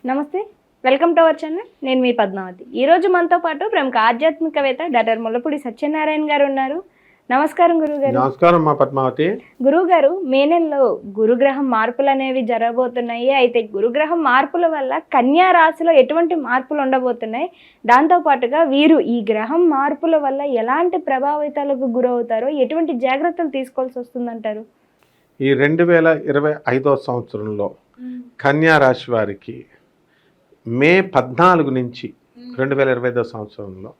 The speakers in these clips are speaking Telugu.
నమస్తే, వెల్కమ్ టు అవర్ ఛానల్. నేను మీ పద్మావతి. ఈరోజు మనతో పాటు ప్రముఖ ఆధ్యాత్మికవేత్త డాక్టర్ ముల్లపూడి సత్యనారాయణ గారు ఉన్నారు. నమస్కారం గురువుగారు. నమస్కారం మా పద్మావతి. గురువుగారు, మే నెలలో గురుగ్రహం మార్పులు అనేవి జరగబోతున్నాయి. అయితే గురుగ్రహం మార్పుల వల్ల కన్యా రాశిలో ఎటువంటి మార్పులు ఉండబోతున్నాయి, దాంతోపాటుగా వీరు ఈ గ్రహం మార్పుల వల్ల ఎలాంటి ప్రభావితాలకు గురవుతారో, ఎటువంటి జాగ్రత్తలు తీసుకోవాల్సి వస్తుందంటారు? ఈ 2025 సంవత్సరంలో కన్యా రాశి వారికి మే 14 నుంచి 2025 సంవత్సరంలో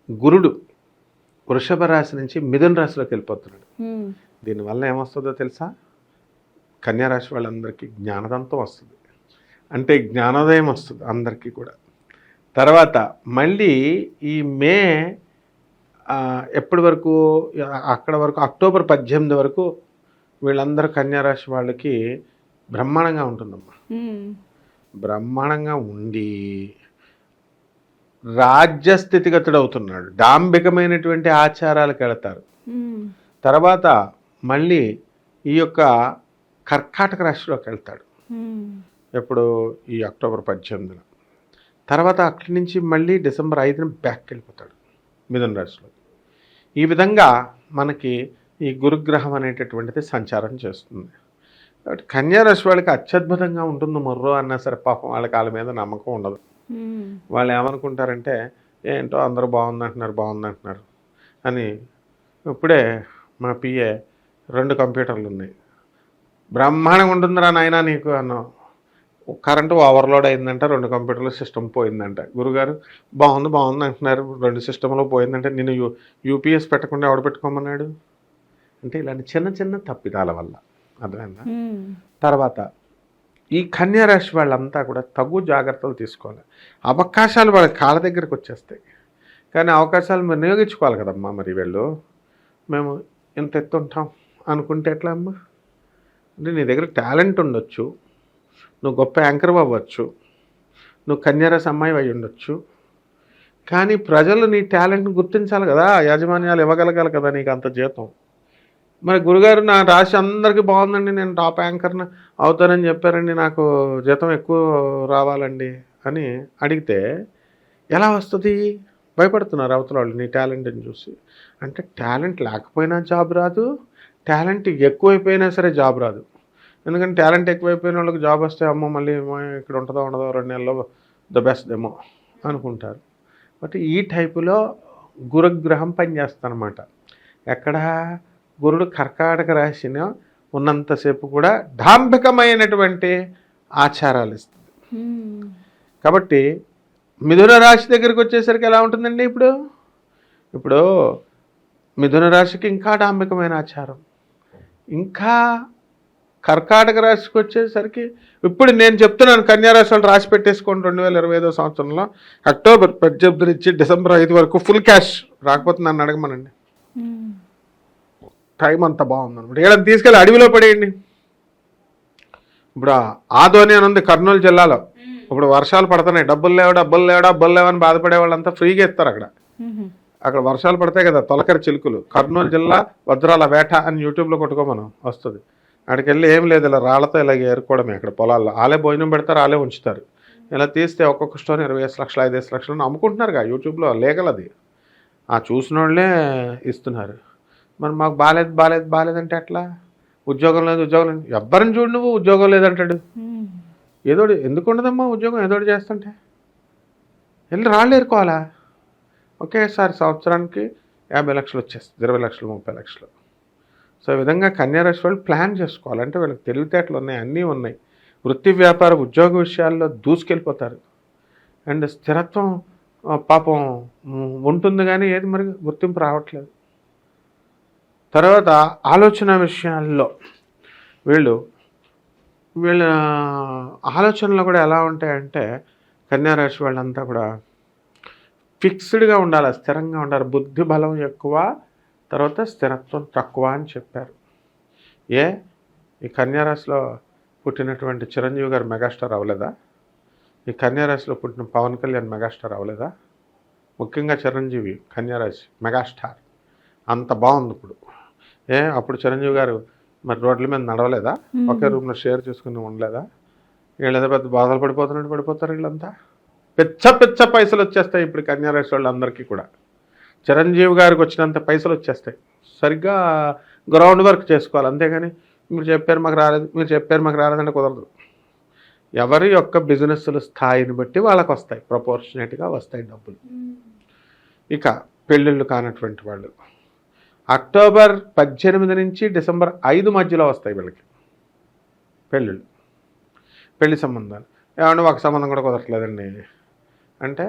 గురుడు వృషభ రాశి నుంచి మిథున రాశిలోకి వెళ్ళిపోతున్నాడు. దీనివల్ల ఏమొస్తుందో తెలుసా? కన్యా రాశి వాళ్ళందరికీ జ్ఞానదంతం వస్తుంది, అంటే జ్ఞానోదయం వస్తుంది అందరికీ కూడా. తర్వాత మళ్ళీ ఈ మే ఎప్పటి వరకు, అక్కడ వరకు అక్టోబర్ 18 వరకు వీళ్ళందరూ కన్యా రాశి వాళ్ళకి బ్రహ్మాండంగా ఉంటుందమ్మా. బ్రహ్మాండంగా ఉండి రాజ్యస్థితిగతుడు అవుతున్నాడు. డాంబికమైనటువంటి ఆచారాలకు వెళతారు. తర్వాత మళ్ళీ ఈ యొక్క కర్కాటక రాశిలోకి వెళ్తాడు. ఎప్పుడు? ఈ అక్టోబర్ 18. తర్వాత అక్కడి నుంచి మళ్ళీ డిసెంబర్ 5 బ్యాక్ వెళ్ళిపోతాడు మిథున రాశిలో. ఈ విధంగా మనకి ఈ గురుగ్రహం అనేటటువంటిది సంచారం చేస్తుంది. కాబట్టి కన్యా రాశి వాళ్ళకి అత్యద్భుతంగా ఉంటుంది. మొర్రో అన్నా సరే పాపం వాళ్ళకి వాళ్ళ మీద నమ్మకం ఉండదు. వాళ్ళు ఏమనుకుంటారంటే, ఏంటో అందరూ బాగుందంటున్నారు అని. ఇప్పుడే మా పిఏ 2 కంప్యూటర్లు ఉన్నాయి, బ్రహ్మాండంగా ఉంటుందిరా నాయనా నీకు అన్నాం. కరెంటు ఓవర్లోడ్ అయిందంట, 2 కంప్యూటర్లు సిస్టమ్ పోయిందంట. గురుగారు బాగుంది అంటున్నారు, 2 సిస్టంలో పోయిందంటే నేను యూపీఎస్ పెట్టకుండా ఎవడు పెట్టుకోమన్నాడు? అంటే ఇలాంటి చిన్న చిన్న తప్పిదాల వల్ల, అర్థమైందా? తర్వాత ఈ కన్యా రాశి వాళ్ళంతా కూడా తగు జాగ్రత్తలు తీసుకోవాలి. అవకాశాలు వాళ్ళ కాళ్ళ దగ్గరకు వచ్చేస్తాయి, కానీ అవకాశాలు వినియోగించుకోవాలి కదమ్మా. మరి వీళ్ళు మేము ఇంత ఎత్తుంటాం అనుకుంటే ఎట్లా అమ్మా? అంటే నీ దగ్గర టాలెంట్ ఉండొచ్చు, నువ్వు గొప్ప యాంకర్ అవ్వచ్చు, నువ్వు కన్యారాశి అమ్మాయి అయి ఉండొచ్చు, కానీ ప్రజలు నీ టాలెంట్ని గుర్తించాలి కదా, యాజమాన్యాలు ఇవ్వగలగాలి కదా నీకు అంత జీతం. మరి గురుగారు నా రాశి అందరికీ బాగుందండి, నేను టాప్ యాంకర్ని అవుతానని చెప్పారండి, నాకు జీతం ఎక్కువ రావాలండి అని అడిగితే ఎలా వస్తుంది? భయపడుతున్నారు అవతల వాళ్ళు నీ టాలెంట్ని చూసి. అంటే టాలెంట్ లేకపోయినా జాబ్ రాదు, టాలెంట్ ఎక్కువైపోయినా సరే జాబ్ రాదు. ఎందుకంటే టాలెంట్ ఎక్కువైపోయిన వాళ్ళకి జాబ్ వస్తే అమ్మో మళ్ళీ ఇక్కడ ఉంటుందో ఉండదో 2 నెలల్లో ద బెస్ట్ ఏమో అనుకుంటారు. బట్ ఈ టైపులో గురుగ్రహం పనిచేస్తానమాట. ఎక్కడ? గురుడు కర్కాటక రాశిని ఉన్నంతసేపు కూడా డాంబికమైనటువంటి ఆచారాలు ఇస్తుంది. కాబట్టి మిథున రాశి దగ్గరికి వచ్చేసరికి ఎలా ఉంటుందండి? ఇప్పుడు మిథున రాశికి ఇంకా డాంబికమైన ఆచారం. ఇంకా కర్కాటక రాశికి వచ్చేసరికి ఇప్పుడు నేను చెప్తున్నాను, కన్యారాశి వాళ్ళు రాసి పెట్టేసుకోండి. 2025 సంవత్సరంలో అక్టోబర్ 18 నుంచి డిసెంబర్ 5 వరకు ఫుల్ క్యాష్. రాకపోతే నన్ను అడగమనండి. టైం అంతా బాగుందన్నమాట. ఏడాది తీసుకెళ్ళి అడవిలో పడేయండి. ఇప్పుడు ఆదోని అని ఉంది కర్నూలు జిల్లాలో. ఇప్పుడు వర్షాలు పడుతున్నాయి, డబ్బులు లేవని బాధపడే వాళ్ళంతా ఫ్రీగా ఇస్తారు అక్కడ వర్షాలు పడతాయి కదా, తొలకరి చిలుకులు. కర్నూలు జిల్లా వజ్రాల వేట అని యూట్యూబ్లో కొట్టుకోమను వస్తుంది. అక్కడికి వెళ్ళి ఏం లేదు, ఇలా రాళ్లతో ఇలాగ ఏరుకోవడమే. అక్కడ పొలాల్లో ఆలే భోజనం పెడతారు, ఆలే ఉంచుతారు. ఇలా తీస్తే ఒక్కొక్క స్టోన్ 25 లక్షలు 5 లక్షలు అమ్ముకుంటున్నారుగా యూట్యూబ్లో, లీగల్ అది. ఆ చూసిన వాళ్ళే ఇస్తున్నారు. మరి మాకు బాగాలేదంటే ఎట్లా? ఉద్యోగం లేదు ఎవ్వరిని చూడు, నువ్వు ఉద్యోగం లేదంటాడు. ఏదోటి ఎందుకు ఉండదమ్మా ఉద్యోగం, ఏదోటి చేస్తుంటే వెళ్ళి రాళ్ళు ఏరుకోవాలా? ఒకేసారి సంవత్సరానికి 50 లక్షలు వచ్చేస్తుంది, 20 లక్షలు 30 లక్షలు. సో ఈ విధంగా కన్యారాశి వాళ్ళు ప్లాన్ చేసుకోవాలంటే వీళ్ళకి తెలివితేటలు ఉన్నాయి, అన్నీ ఉన్నాయి. వృత్తి వ్యాపార ఉద్యోగ విషయాల్లో దూసుకెళ్ళిపోతారు. అండ్ స్థిరత్వం పాపం ఉంటుంది, కానీ ఏది మరి గుర్తింపు రావట్లేదు. తర్వాత ఆలోచన విషయాల్లో వీళ్ళ ఆలోచనలు కూడా ఎలా ఉంటాయంటే, కన్యారాశి వాళ్ళంతా కూడా ఫిక్స్డ్గా ఉండాలి, స్థిరంగా ఉండాలి. బుద్ధి బలం ఎక్కువ, తర్వాత స్థిరత్వం తక్కువ అని చెప్పారు. ఈ కన్యారాశిలో పుట్టినటువంటి చిరంజీవి గారు మెగాస్టార్ అవ్వలేదా? ఈ కన్యారాశిలో పుట్టిన పవన్ కళ్యాణ్ మెగాస్టార్ అవ్వలేదా? ముఖ్యంగా చిరంజీవి కన్యారాశి మెగాస్టార్. అంత బాగుంది ఇప్పుడు. అప్పుడు చిరంజీవి గారు మరి రోడ్ల మీద నడవలేదా? ఒకే రూమ్లో షేర్ చేసుకుని ఉండలేదా? వీళ్ళేదో పెద్ద బాధలు పడిపోతున్నట్టు పడిపోతారు వీళ్ళంతా. పిచ్చ పిచ్చ పైసలు వచ్చేస్తాయి ఇప్పుడు కన్యారాశి వాళ్ళందరికీ కూడా. చిరంజీవి గారికి వచ్చినంత పైసలు వచ్చేస్తాయి. సరిగ్గా గ్రౌండ్ వర్క్ చేసుకోవాలి, అంతేగాని మీరు చెప్పారు మాకు రాలేదు, మీరు చెప్పారు మాకు రాలేదంటే కుదరదు. ఎవరి యొక్క బిజినెస్ల స్థాయిని బట్టి వాళ్ళకి వస్తాయి, ప్రపోర్షనేట్గా వస్తాయి డబ్బులు. ఇక పెళ్ళిళ్ళు కానటువంటి వాళ్ళు అక్టోబర్ 18 నుంచి డిసెంబర్ 5 మధ్యలో వస్తాయి వీళ్ళకి పెళ్ళిళ్ళు, పెళ్లి సంబంధాలు. ఏమన్నా ఒక సంబంధం కూడా కుదరట్లేదండి అంటే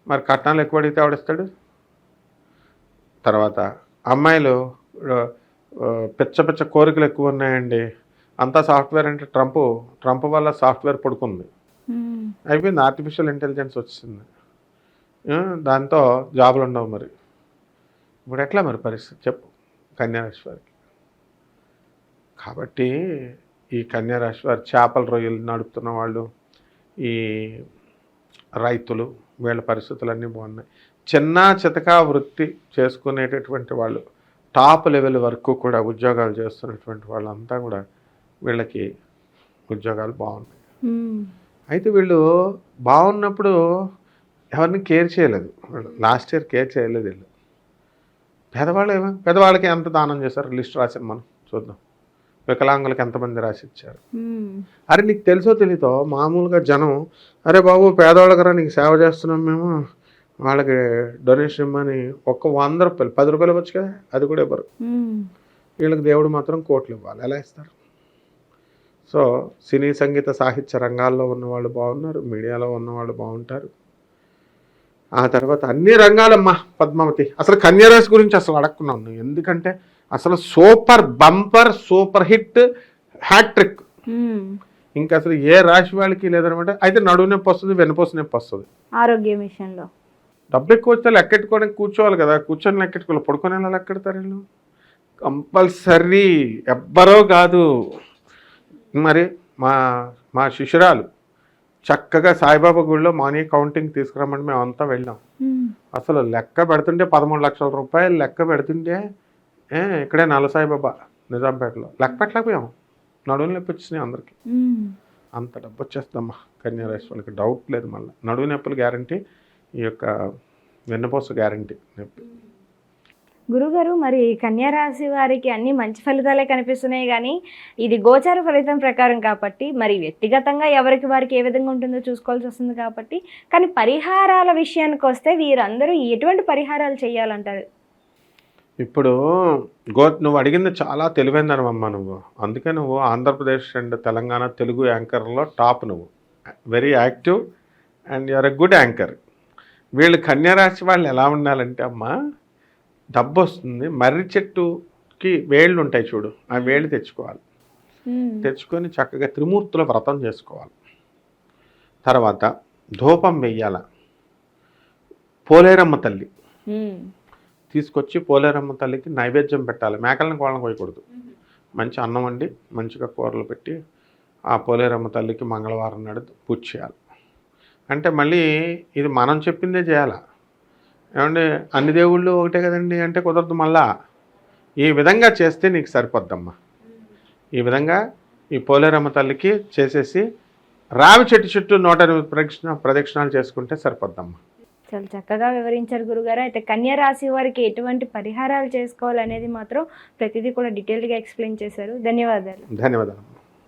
మరి కట్నాలు ఎక్కువ అడిగితే ఆవిడిస్తాడు. తర్వాత అమ్మాయిలు పిచ్చ పిచ్చ కోరికలు ఎక్కువ ఉన్నాయండి, అంతా సాఫ్ట్వేర్ అంటే ట్రంప్ వల్ల సాఫ్ట్వేర్ పడుకుంది, అయిపోయింది, ఆర్టిఫిషియల్ ఇంటెలిజెన్స్ వచ్చింది, దాంతో జాబులు ఉండవు. మరి ఇప్పుడు ఎట్లా మరి పరిస్థితి చెప్పు కన్యారాశి వారికి. కాబట్టి ఈ కన్యారాశి వారి చేపల రొయ్యలు నడుపుతున్న వాళ్ళు, ఈ రైతులు, వీళ్ళ పరిస్థితులన్నీ బాగున్నాయి. చిన్న చితకా వృత్తి చేసుకునేటటువంటి వాళ్ళు, టాప్ లెవెల్ వరకు కూడా ఉద్యోగాలు చేస్తున్నటువంటి వాళ్ళంతా కూడా వీళ్ళకి ఉద్యోగాలు బాగున్నాయి. అయితే వీళ్ళు బాగున్నప్పుడు ఎవరిని కేర్ చేయలేదు, వాళ్ళు లాస్ట్ ఇయర్ కేర్ చేయలేదు వీళ్ళు. పెద్దవాళ్ళకి ఎంత దానం చేశారు లిస్ట్ రాసాం మనం చూద్దాం. వికలాంగులకు ఎంతమంది రాసి ఇచ్చారు. అరే నీకు తెలుసో తెలీతో మామూలుగా జనం అరే బాబు పేదవాళ్ళకరా నీకు సేవ చేస్తున్నాం మేము, వాళ్ళకి డొనేషన్ ఇవ్వమని ఒక 100 రూపాయలు 10 రూపాయలు ఇవ్వచ్చు కదా, అది కూడా ఇవ్వరు. వీళ్ళకి దేవుడు మాత్రం కోట్లు ఇవ్వాలి, ఎలా ఇస్తారు? సో సినీ సంగీత సాహిత్య రంగాల్లో ఉన్నవాళ్ళు బాగున్నారు, మీడియాలో ఉన్నవాళ్ళు బాగుంటారు. ఆ తర్వాత అన్ని రంగాలమ్మా పద్మావతి. అసలు కన్యారాశి గురించి అసలు అడగకున్నాను, ఎందుకంటే అసలు super bumper super hit hattrick. ఇంకా అసలు ఏ రాశి వాళ్ళకి లేదనమాట. అయితే నడువు నొప్పి వస్తుంది, వెన్నుపూస నొప్పి వస్తుంది. ఆరోగ్యం విషయంలో డబ్బు ఎక్కువ వస్తే లెక్కెట్టుకోవడానికి కూర్చోవాలి కదా, కూర్చొని లెక్కెట్టుకోవాలి, పడుకొని లెక్కెడతారు వీళ్ళు కంపల్సరీ, ఎవ్వరో కాదు. మరి మా శిష్యురాలు చక్కగా సాయిబాబా గుడిలో మనీ కౌంటింగ్ తీసుకురామంటే మేము అంతా వెళ్ళాం. అసలు లెక్క పెడుతుంటే 13 లక్షల రూపాయలు లెక్క పెడుతుంటే ఇక్కడే నలసాయిబాబా నిజాంపేటలో లెక్క పెట్టలేకపోయాం, నడువులు నొప్పి వచ్చినాయి అందరికి. అంత డబ్బు వచ్చేస్తుందమ్మా కన్యారాశి వాళ్ళకి, డౌట్ లేదు. మళ్ళీ నడువు నొప్పులు గ్యారంటీ, ఈ యొక్క వెన్నుపూస గ్యారంటీ నొప్పి. గురుగారు, మరి కన్యారాశి వారికి అన్ని మంచి ఫలితాలే కనిపిస్తున్నాయి, కానీ ఇది గోచార ఫలితం ప్రకారం కాబట్టి మరి వ్యక్తిగతంగా ఎవరికి వారికి ఏ విధంగా ఉంటుందో చూసుకోవాల్సి వస్తుంది కాబట్టి, కానీ పరిహారాల విషయానికి వస్తే వీరందరూ ఎటువంటి పరిహారాలు చేయాలంటారు? ఇప్పుడు నువ్వు అడిగింది చాలా తెలివైందనమ్మా నువ్వు. అందుకే నువ్వు ఆంధ్రప్రదేశ్ అండ్ తెలంగాణ తెలుగు యాంకర్లో టాప్. నువ్వు very active and you are a good anchor. వీళ్ళు కన్యారాశి వాళ్ళు ఎలా ఉండాలంటే అమ్మా, డబ్బు వస్తుంది, మర్రి చెట్టుకి వేళ్ళు ఉంటాయి చూడు, ఆ వేళ్ళు తెచ్చుకోవాలి. తెచ్చుకొని చక్కగా త్రిమూర్తుల వ్రతం చేసుకోవాలి. తర్వాత ధూపం వెయ్యాల. పోలేరమ్మ తల్లి తీసుకొచ్చి పోలేరమ్మ తల్లికి నైవేద్యం పెట్టాలి. మేకలను కోళ్ళని కోయకూడదు. మంచి అన్నం వండి మంచిగా కూరలు పెట్టి ఆ పోలేరమ్మ తల్లికి మంగళవారం నాడు పూజ చేయాలి. అంటే మళ్ళీ ఇది మనం చెప్పిందే చేయాలా? ఏమంటే అన్ని దేవుళ్ళు ఒకటే కదండి అంటే కుదరదు. మళ్ళా ఈ విధంగా చేస్తే నీకు సరిపోద్దమ్మా. ఈ విధంగా ఈ పోలేరమ్మ తల్లికి చేసేసి రావి చెట్టు చుట్టూ 108 ప్రదక్షిణాలు చేసుకుంటే సరిపోద్దమ్మా. చాలా చక్కగా వివరించారు గురుగారు. అయితే కన్యా రాశి వారికి ఎటువంటి పరిహారాలు చేసుకోవాలనేది మాత్రం ప్రతిదీ కూడా డీటెయిల్గా ఎక్స్ప్లెయిన్ చేశారు. ధన్యవాదాలు. ధన్యవాదాలు.